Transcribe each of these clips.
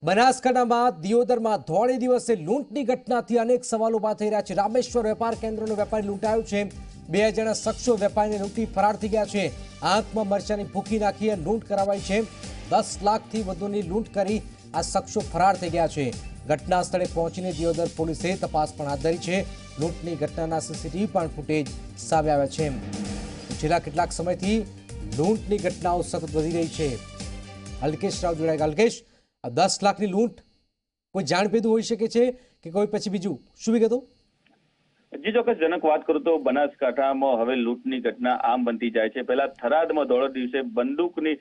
બનાસકાંઠામાં દિયોદરમાં ધોળે દિવસે લૂંટની ઘટનાથી અનેક સવાલો ઉભા થઈ રહ્યા છે। રામેશ્વર વેપાર કેન્દ્રનો વેપારી લૂંટાયો છે। બે અજાણ્યા શખ્સો વેપારીને લૂંટી ફરાર થઈ ગયા છે। આંખમાં મરચાની ભૂકી નાખી લૂંટ કરાવાઈ છે। 10 લાખથી વધુની લૂંટ કરી આ શખ્સો ફરાર થઈ ગયા છે। ઘટના સ્થળે પહોંચીને દિયોદર પોલીસે તપાસ પણ હાથ ધરી છે। લૂંટની ઘટનાના સીસીટીવી પણ ફૂટેજ સામે આવ્યા છે। છેલ્લા કેટલાક સમયથી લૂંટની ઘટનાઓ સતત વધી રહી છે। અલ્કેશ રાવ જોડાયા। અલ્કેશ, 10 લાખની લૂંટ કોઈ જાણભેદું હોઈ શકે છે કે કોઈ પછી બીજું, શું વિગતો? જી ચોક્કસ જનક વાત કરું તો બનાસકાંઠામાં હવે લૂંટની ઘટના આમ બનતી જાય છે। પહેલા થરાદમાં દોઢ દિવસે બંદૂકની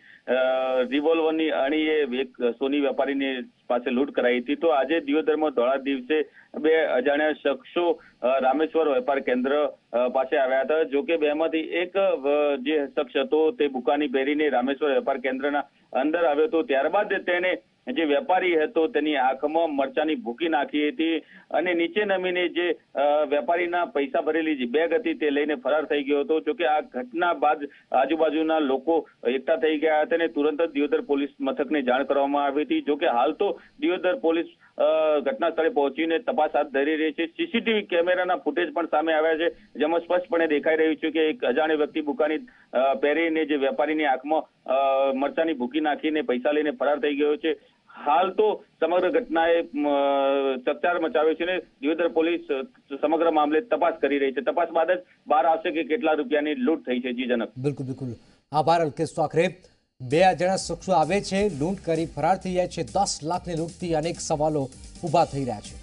રિવોલ્વરની અણીએ એક સોની વેપારીની પાસે લૂંટ કરાઈ હતી, તો આજે દિયોદરમાં ધોળા દિવસે બે અજાણ્યા શખ્સો રામેશ્વર વેપાર કેન્દ્ર પાસે આવ્યા હતા। જોકે બેમાંથી એક જે શખ્સ હતો તે બુકાની પહેરીને રામેશ્વર વેપાર કેન્દ્રના અંદર આવ્યો હતો। ત્યારબાદ તેને જે વેપારી હતો તેની આંખમાં મરચાની ભૂકી નાખી હતી અને નીચે નમીને જે વેપારીના પૈસા ભરેલી જે બેગ હતી તે લઈને ફરાર થઈ ગયો હતો। જોકે આ ઘટના બાદ આજુબાજુના લોકો એકઠા થઈ ગયા હતા અને તુરંત જ દિયોદર પોલીસ મથકને જાણ કરવામાં આવી હતી। જોકે હાલ તો દિયોદર પોલીસ ઘટના સ્થળે પહોંચીને તપાસ હાથ ધરી રહી છે। સીસીટીવી કેમેરાના ફૂટેજ પણ સામે આવ્યા છે, જેમાં સ્પષ્ટપણે દેખાઈ રહ્યું છે કે એક અજાણ્યો વ્યક્તિ બુકાની પહેરીને જે વેપારીની આંખમાં મરચાની ભૂકી નાખીને પૈસા લઈને ફરાર થઈ ગયો છે। હાલ તો સમગ્ર ઘટનાએ ચકચાર મચાવ્યો છે ને દિયોદર પોલીસ સમગ્ર મામલે તપાસ કરી રહી છે। તપાસ બાદ જ બહાર આવશે કે કેટલા રૂપિયાની લૂંટ થઈ છે। જી જનક, બિલકુલ બિલકુલ આભાર અલ્કેશ। તો આખરે બે અજાણ્યા શખ્સો આવે છે, લૂંટ કરી ફરાર થઈ જાય છે। 10 લાખની લૂંટથી અનેક સવાલો ઉભા થઈ રહ્યા છે।